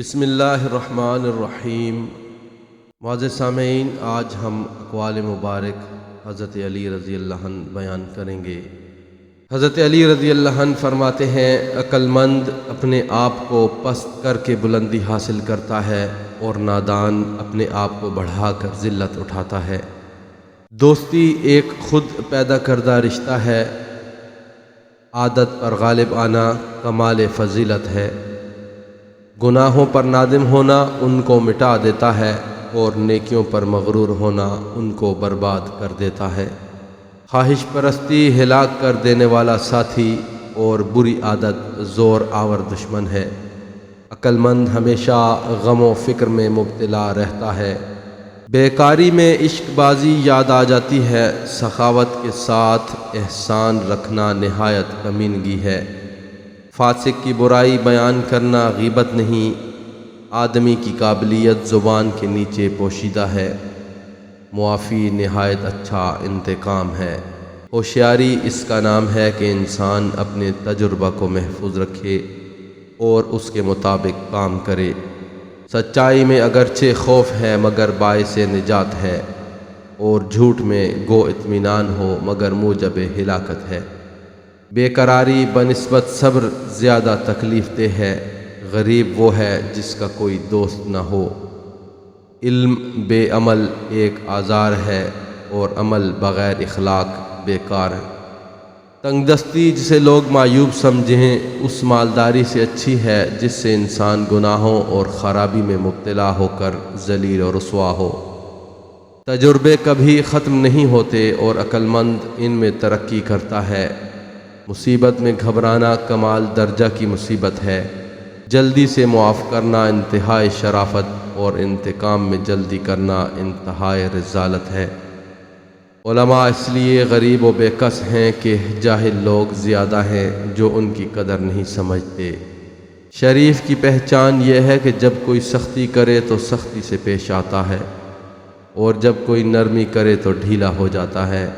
بسم اللہ الرحمن الرحیم۔ معزز سامعین، آج ہم اقوال مبارک حضرت علی رضی اللہ عنہ بیان کریں گے۔ حضرت علی رضی اللہ عنہ فرماتے ہیں، عقل مند اپنے آپ کو پست کر کے بلندی حاصل کرتا ہے اور نادان اپنے آپ کو بڑھا کر ذلت اٹھاتا ہے۔ دوستی ایک خود پیدا کردہ رشتہ ہے۔ عادت پر غالب آنا کمال فضیلت ہے۔ گناہوں پر نادم ہونا ان کو مٹا دیتا ہے اور نیکیوں پر مغرور ہونا ان کو برباد کر دیتا ہے۔ خواہش پرستی ہلاک کر دینے والا ساتھی اور بری عادت زور آور دشمن ہے۔ عقل مند ہمیشہ غم و فکر میں مبتلا رہتا ہے۔ بیکاری میں عشق بازی یاد آ جاتی ہے۔ سخاوت کے ساتھ احسان رکھنا نہایت کمینگی ہے۔ فاسق کی برائی بیان کرنا غیبت نہیں۔ آدمی کی قابلیت زبان کے نیچے پوشیدہ ہے۔ معافی نہایت اچھا انتقام ہے۔ ہوشیاری اس کا نام ہے کہ انسان اپنے تجربہ کو محفوظ رکھے اور اس کے مطابق کام کرے۔ سچائی میں اگرچہ خوف ہے مگر باعث نجات ہے، اور جھوٹ میں گو اطمینان ہو مگر موجب ہلاکت ہے۔ بے قراری بنسبت صبر زیادہ تکلیف دہ ہے۔ غریب وہ ہے جس کا کوئی دوست نہ ہو۔ علم بے عمل ایک آزار ہے، اور عمل بغیر اخلاق بیکار ہے۔ تنگ دستی جسے لوگ معیوب سمجھیں اس مالداری سے اچھی ہے جس سے انسان گناہوں اور خرابی میں مبتلا ہو کر ذلیل و رسوا ہو۔ تجربے کبھی ختم نہیں ہوتے اور عقل مند ان میں ترقی کرتا ہے۔ مصیبت میں گھبرانا کمال درجہ کی مصیبت ہے۔ جلدی سے معاف کرنا انتہائی شرافت اور انتقام میں جلدی کرنا انتہائی رذالت ہے۔ علماء اس لیے غریب و بے کس ہیں کہ جاہل لوگ زیادہ ہیں جو ان کی قدر نہیں سمجھتے۔ شریف کی پہچان یہ ہے کہ جب کوئی سختی کرے تو سختی سے پیش آتا ہے، اور جب کوئی نرمی کرے تو ڈھیلا ہو جاتا ہے،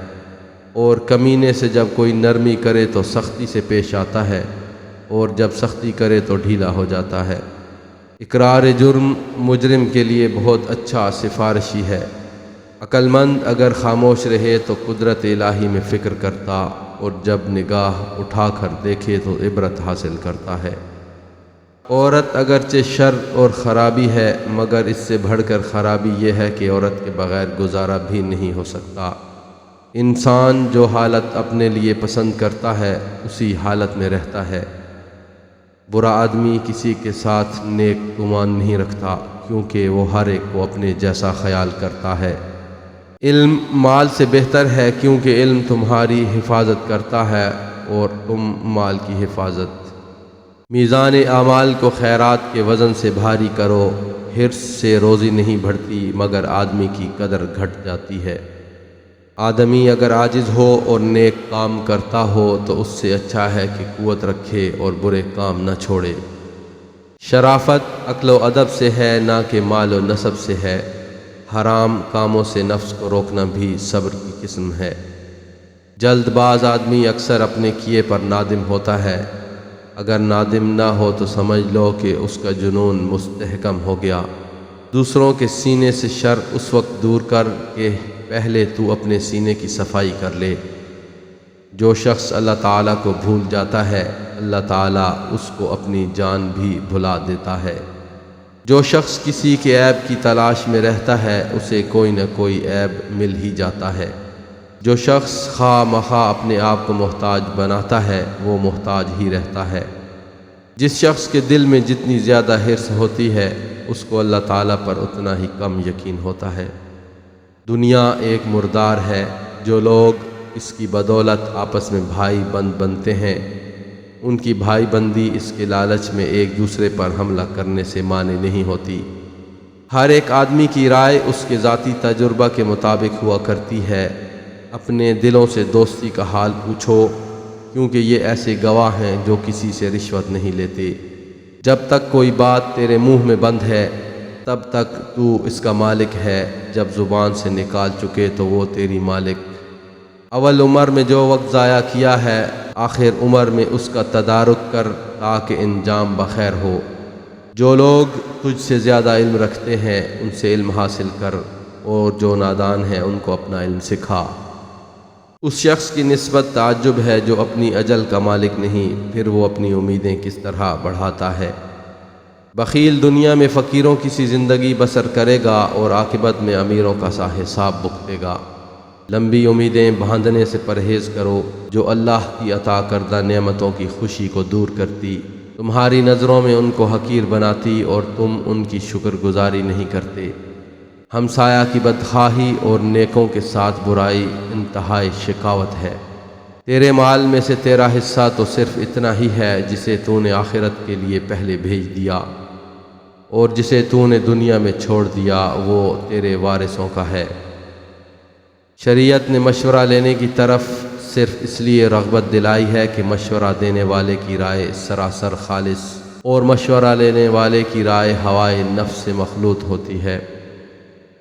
اور کمینے سے جب کوئی نرمی کرے تو سختی سے پیش آتا ہے، اور جب سختی کرے تو ڈھیلا ہو جاتا ہے۔ اقرار جرم مجرم کے لیے بہت اچھا سفارشی ہے۔ عقل مند اگر خاموش رہے تو قدرت الہی میں فکر کرتا، اور جب نگاہ اٹھا کر دیکھے تو عبرت حاصل کرتا ہے۔ عورت اگرچہ شر اور خرابی ہے مگر اس سے بڑھ کر خرابی یہ ہے کہ عورت کے بغیر گزارا بھی نہیں ہو سکتا۔ انسان جو حالت اپنے لیے پسند کرتا ہے اسی حالت میں رہتا ہے۔ برا آدمی کسی کے ساتھ نیک گمان نہیں رکھتا، کیونکہ وہ ہر ایک کو اپنے جیسا خیال کرتا ہے۔ علم مال سے بہتر ہے، کیونکہ علم تمہاری حفاظت کرتا ہے اور تم مال کی حفاظت۔ میزان اعمال کو خیرات کے وزن سے بھاری کرو۔ حرص سے روزی نہیں بڑھتی مگر آدمی کی قدر گھٹ جاتی ہے۔ آدمی اگر عاجز ہو اور نیک کام کرتا ہو تو اس سے اچھا ہے کہ قوت رکھے اور برے کام نہ چھوڑے۔ شرافت عقل و ادب سے ہے، نہ کہ مال و نسب سے ہے۔ حرام کاموں سے نفس کو روکنا بھی صبر کی قسم ہے۔ جلد باز آدمی اکثر اپنے کیے پر نادم ہوتا ہے۔ اگر نادم نہ ہو تو سمجھ لو کہ اس کا جنون مستحکم ہو گیا۔ دوسروں کے سینے سے شر اس وقت دور کر کے پہلے تو اپنے سینے کی صفائی کر لے۔ جو شخص اللہ تعالیٰ کو بھول جاتا ہے اللہ تعالیٰ اس کو اپنی جان بھی بھلا دیتا ہے۔ جو شخص کسی کے عیب کی تلاش میں رہتا ہے اسے کوئی نہ کوئی عیب مل ہی جاتا ہے۔ جو شخص خواہ مخواہ اپنے آپ کو محتاج بناتا ہے وہ محتاج ہی رہتا ہے۔ جس شخص کے دل میں جتنی زیادہ حرص ہوتی ہے اس کو اللہ تعالیٰ پر اتنا ہی کم یقین ہوتا ہے۔ دنیا ایک مردار ہے۔ جو لوگ اس کی بدولت آپس میں بھائی بند بنتے ہیں ان کی بھائی بندی اس کے لالچ میں ایک دوسرے پر حملہ کرنے سے مانی نہیں ہوتی۔ ہر ایک آدمی کی رائے اس کے ذاتی تجربہ کے مطابق ہوا کرتی ہے۔ اپنے دلوں سے دوستی کا حال پوچھو، کیونکہ یہ ایسے گواہ ہیں جو کسی سے رشوت نہیں لیتے۔ جب تک کوئی بات تیرے منہ میں بند ہے تب تک تو اس کا مالک ہے، جب زبان سے نکال چکے تو وہ تیری مالک۔ اول عمر میں جو وقت ضائع کیا ہے آخر عمر میں اس کا تدارک کر تاکہ انجام بخیر ہو۔ جو لوگ تجھ سے زیادہ علم رکھتے ہیں ان سے علم حاصل کر، اور جو نادان ہیں ان کو اپنا علم سکھا۔ اس شخص کی نسبت تعجب ہے جو اپنی اجل کا مالک نہیں، پھر وہ اپنی امیدیں کس طرح بڑھاتا ہے۔ بخیل دنیا میں فقیروں کی سی زندگی بسر کرے گا اور عاقبت میں امیروں کا سا حساب بھگتے گا۔ لمبی امیدیں باندھنے سے پرہیز کرو جو اللہ کی عطا کردہ نعمتوں کی خوشی کو دور کرتی، تمہاری نظروں میں ان کو حقیر بناتی اور تم ان کی شکر گزاری نہیں کرتے۔ ہمسایہ کی بدخواہی اور نیکوں کے ساتھ برائی انتہائی شقاوت ہے۔ تیرے مال میں سے تیرا حصہ تو صرف اتنا ہی ہے جسے تو نے آخرت کے لیے پہلے بھیج دیا، اور جسے تو نے دنیا میں چھوڑ دیا وہ تیرے وارثوں کا ہے۔ شریعت نے مشورہ لینے کی طرف صرف اس لیے رغبت دلائی ہے کہ مشورہ دینے والے کی رائے سراسر خالص اور مشورہ لینے والے کی رائے ہوائے نفس سے مخلوط ہوتی ہے۔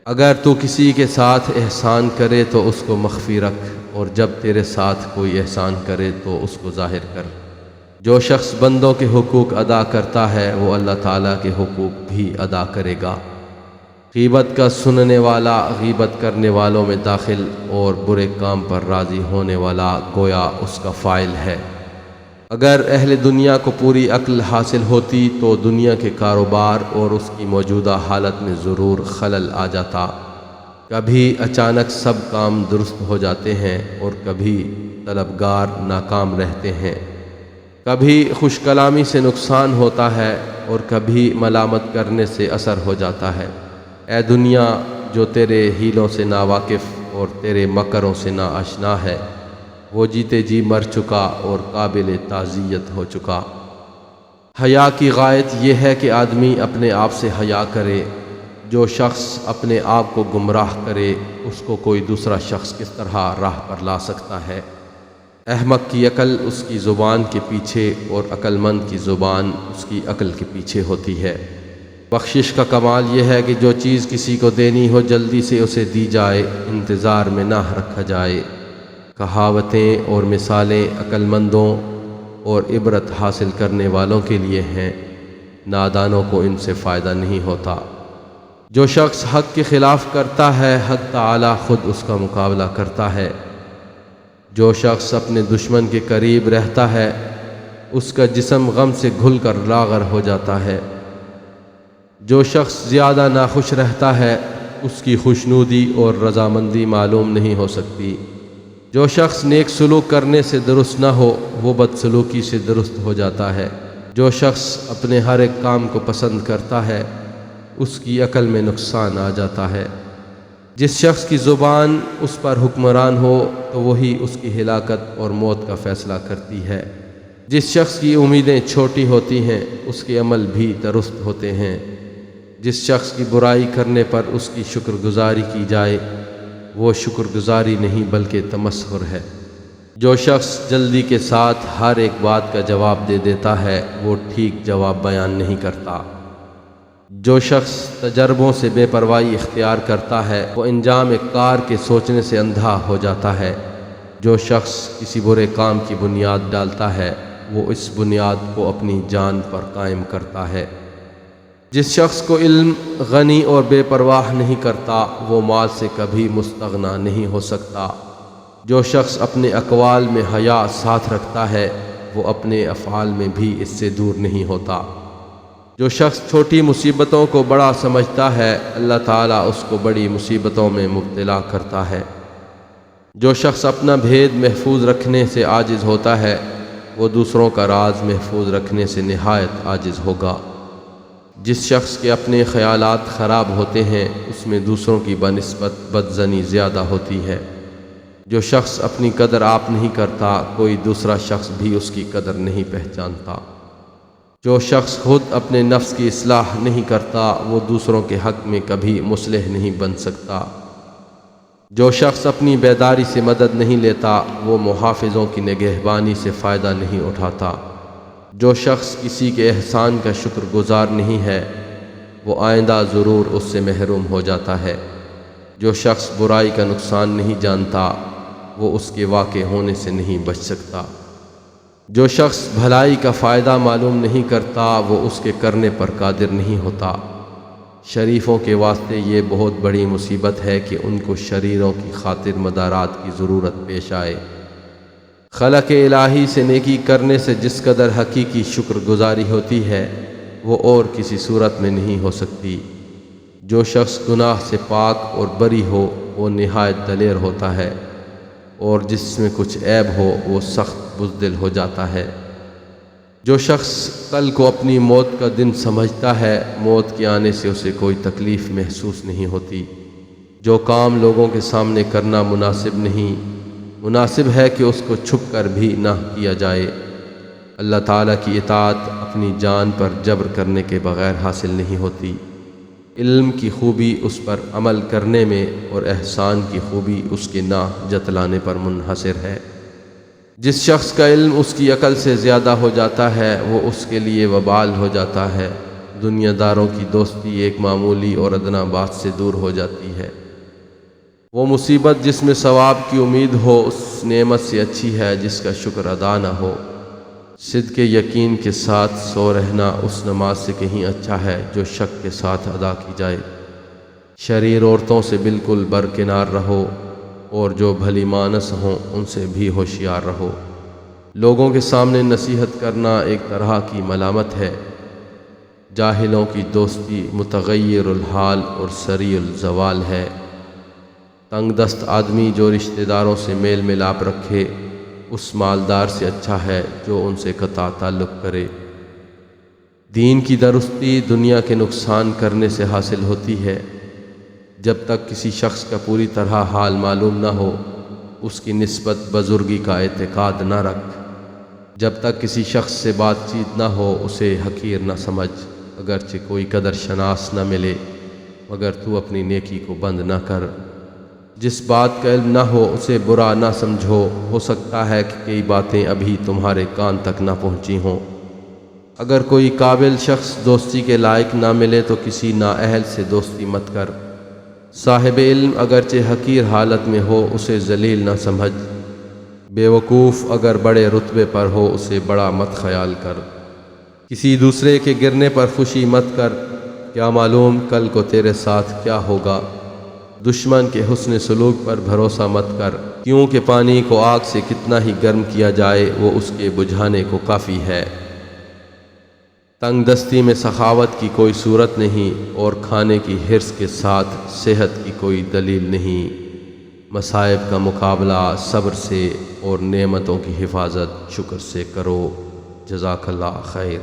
اگر تو کسی کے ساتھ احسان کرے تو اس کو مخفی رکھ، اور جب تیرے ساتھ کوئی احسان کرے تو اس کو ظاہر کر۔ جو شخص بندوں کے حقوق ادا کرتا ہے وہ اللہ تعالیٰ کے حقوق بھی ادا کرے گا۔ غیبت کا سننے والا غیبت کرنے والوں میں داخل، اور برے کام پر راضی ہونے والا گویا اس کا فاعل ہے۔ اگر اہل دنیا کو پوری عقل حاصل ہوتی تو دنیا کے کاروبار اور اس کی موجودہ حالت میں ضرور خلل آ جاتا۔ کبھی اچانک سب کام درست ہو جاتے ہیں اور کبھی طلبگار ناکام رہتے ہیں، کبھی خوش کلامی سے نقصان ہوتا ہے اور کبھی ملامت کرنے سے اثر ہو جاتا ہے۔ اے دنیا جو تیرے حیلوں سے ناواقف اور تیرے مکروں سے نا آشنا ہے، وہ جیتے جی مر چکا اور قابل تعزیت ہو چکا۔ حیا کی غایت یہ ہے کہ آدمی اپنے آپ سے حیا کرے۔ جو شخص اپنے آپ کو گمراہ کرے اس کو کوئی دوسرا شخص کس طرح راہ پر لا سکتا ہے۔ احمق کی عقل اس کی زبان کے پیچھے اور عقل مند کی زبان اس کی عقل کے پیچھے ہوتی ہے۔ بخشش کا کمال یہ ہے کہ جو چیز کسی کو دینی ہو جلدی سے اسے دی جائے، انتظار میں نہ رکھا جائے۔ کہاوتیں اور مثالیں عقل مندوں اور عبرت حاصل کرنے والوں کے لیے ہیں، نادانوں کو ان سے فائدہ نہیں ہوتا۔ جو شخص حق کے خلاف کرتا ہے حق تعالی خود اس کا مقابلہ کرتا ہے۔ جو شخص اپنے دشمن کے قریب رہتا ہے اس کا جسم غم سے گھل کر لاغر ہو جاتا ہے۔ جو شخص زیادہ ناخوش رہتا ہے اس کی خوشنودی اور رضامندی معلوم نہیں ہو سکتی۔ جو شخص نیک سلوک کرنے سے درست نہ ہو وہ بدسلوکی سے درست ہو جاتا ہے۔ جو شخص اپنے ہر ایک کام کو پسند کرتا ہے اس کی عقل میں نقصان آ جاتا ہے۔ جس شخص کی زبان اس پر حکمران ہو تو وہی اس کی ہلاکت اور موت کا فیصلہ کرتی ہے۔ جس شخص کی امیدیں چھوٹی ہوتی ہیں اس کے عمل بھی درست ہوتے ہیں۔ جس شخص کی برائی کرنے پر اس کی شکر گزاری کی جائے وہ شکر گزاری نہیں بلکہ تمسخر ہے۔ جو شخص جلدی کے ساتھ ہر ایک بات کا جواب دے دیتا ہے وہ ٹھیک جواب بیان نہیں کرتا۔ جو شخص تجربوں سے بے پرواہی اختیار کرتا ہے وہ انجام کار کے سوچنے سے اندھا ہو جاتا ہے۔ جو شخص کسی برے کام کی بنیاد ڈالتا ہے وہ اس بنیاد کو اپنی جان پر قائم کرتا ہے۔ جس شخص کو علم غنی اور بے پرواہ نہیں کرتا وہ مال سے کبھی مستغنا نہیں ہو سکتا۔ جو شخص اپنے اقوال میں حیا ساتھ رکھتا ہے وہ اپنے افعال میں بھی اس سے دور نہیں ہوتا۔ جو شخص چھوٹی مصیبتوں کو بڑا سمجھتا ہے اللہ تعالیٰ اس کو بڑی مصیبتوں میں مبتلا کرتا ہے۔ جو شخص اپنا بھید محفوظ رکھنے سے عاجز ہوتا ہے وہ دوسروں کا راز محفوظ رکھنے سے نہایت عاجز ہوگا۔ جس شخص کے اپنے خیالات خراب ہوتے ہیں اس میں دوسروں کی بنسبت بدظنی زیادہ ہوتی ہے۔ جو شخص اپنی قدر آپ نہیں کرتا کوئی دوسرا شخص بھی اس کی قدر نہیں پہچانتا۔ جو شخص خود اپنے نفس کی اصلاح نہیں کرتا وہ دوسروں کے حق میں کبھی مصلح نہیں بن سکتا۔ جو شخص اپنی بیداری سے مدد نہیں لیتا وہ محافظوں کی نگہبانی سے فائدہ نہیں اٹھاتا۔ جو شخص کسی کے احسان کا شکر گزار نہیں ہے وہ آئندہ ضرور اس سے محروم ہو جاتا ہے۔ جو شخص برائی کا نقصان نہیں جانتا وہ اس کے واقع ہونے سے نہیں بچ سکتا۔ جو شخص بھلائی کا فائدہ معلوم نہیں کرتا وہ اس کے کرنے پر قادر نہیں ہوتا۔ شریفوں کے واسطے یہ بہت بڑی مصیبت ہے کہ ان کو شریروں کی خاطر مدارات کی ضرورت پیش آئے۔ خلق الہی سے نیکی کرنے سے جس قدر حقیقی شکر گزاری ہوتی ہے وہ اور کسی صورت میں نہیں ہو سکتی۔ جو شخص گناہ سے پاک اور بری ہو وہ نہایت دلیر ہوتا ہے، اور جس میں کچھ عیب ہو وہ سخت بزدل ہو جاتا ہے۔ جو شخص کل کو اپنی موت کا دن سمجھتا ہے موت کے آنے سے اسے کوئی تکلیف محسوس نہیں ہوتی۔ جو کام لوگوں کے سامنے کرنا مناسب نہیں، مناسب ہے کہ اس کو چھپ کر بھی نہ کیا جائے۔ اللہ تعالیٰ کی اطاعت اپنی جان پر جبر کرنے کے بغیر حاصل نہیں ہوتی۔ علم کی خوبی اس پر عمل کرنے میں اور احسان کی خوبی اس کے نہ جتلانے پر منحصر ہے۔ جس شخص کا علم اس کی عقل سے زیادہ ہو جاتا ہے وہ اس کے لیے وبال ہو جاتا ہے۔ دنیا داروں کی دوستی ایک معمولی اور ادنا بات سے دور ہو جاتی ہے۔ وہ مصیبت جس میں ثواب کی امید ہو اس نعمت سے اچھی ہے جس کا شکر ادا نہ ہو۔ صدق یقین کے ساتھ سو رہنا اس نماز سے کہیں اچھا ہے جو شک کے ساتھ ادا کی جائے۔ شریر عورتوں سے بالکل برکنار رہو، اور جو بھلی مانس ہوں ان سے بھی ہوشیار رہو۔ لوگوں کے سامنے نصیحت کرنا ایک طرح کی ملامت ہے۔ جاہلوں کی دوستی متغیر الحال اور سریع الزوال ہے۔ تنگ دست آدمی جو رشتہ داروں سے میل ملاپ رکھے اس مالدار سے اچھا ہے جو ان سے قطع تعلق کرے۔ دین کی درستی دنیا کے نقصان کرنے سے حاصل ہوتی ہے۔ جب تک کسی شخص کا پوری طرح حال معلوم نہ ہو اس کی نسبت بزرگی کا اعتقاد نہ رکھ۔ جب تک کسی شخص سے بات چیت نہ ہو اسے حقیر نہ سمجھ، اگرچہ کوئی قدر شناس نہ ملے مگر تو اپنی نیکی کو بند نہ کر۔ جس بات کا علم نہ ہو اسے برا نہ سمجھو، ہو سکتا ہے کہ کئی باتیں ابھی تمہارے کان تک نہ پہنچی ہوں۔ اگر کوئی قابل شخص دوستی کے لائق نہ ملے تو کسی نااہل سے دوستی مت کر۔ صاحب علم اگرچہ حقیر حالت میں ہو اسے ذلیل نہ سمجھ۔ بے وقوف اگر بڑے رتبے پر ہو اسے بڑا مت خیال کر۔ کسی دوسرے کے گرنے پر خوشی مت کر، کیا معلوم کل کو تیرے ساتھ کیا ہوگا۔ دشمن کے حسن سلوک پر بھروسہ مت کر، کیونکہ پانی کو آگ سے کتنا ہی گرم کیا جائے وہ اس کے بجھانے کو کافی ہے۔ تنگ دستی میں سخاوت کی کوئی صورت نہیں، اور کھانے کی حرص کے ساتھ صحت کی کوئی دلیل نہیں۔ مصائب کا مقابلہ صبر سے اور نعمتوں کی حفاظت شکر سے کرو۔ جزاک اللہ خیر۔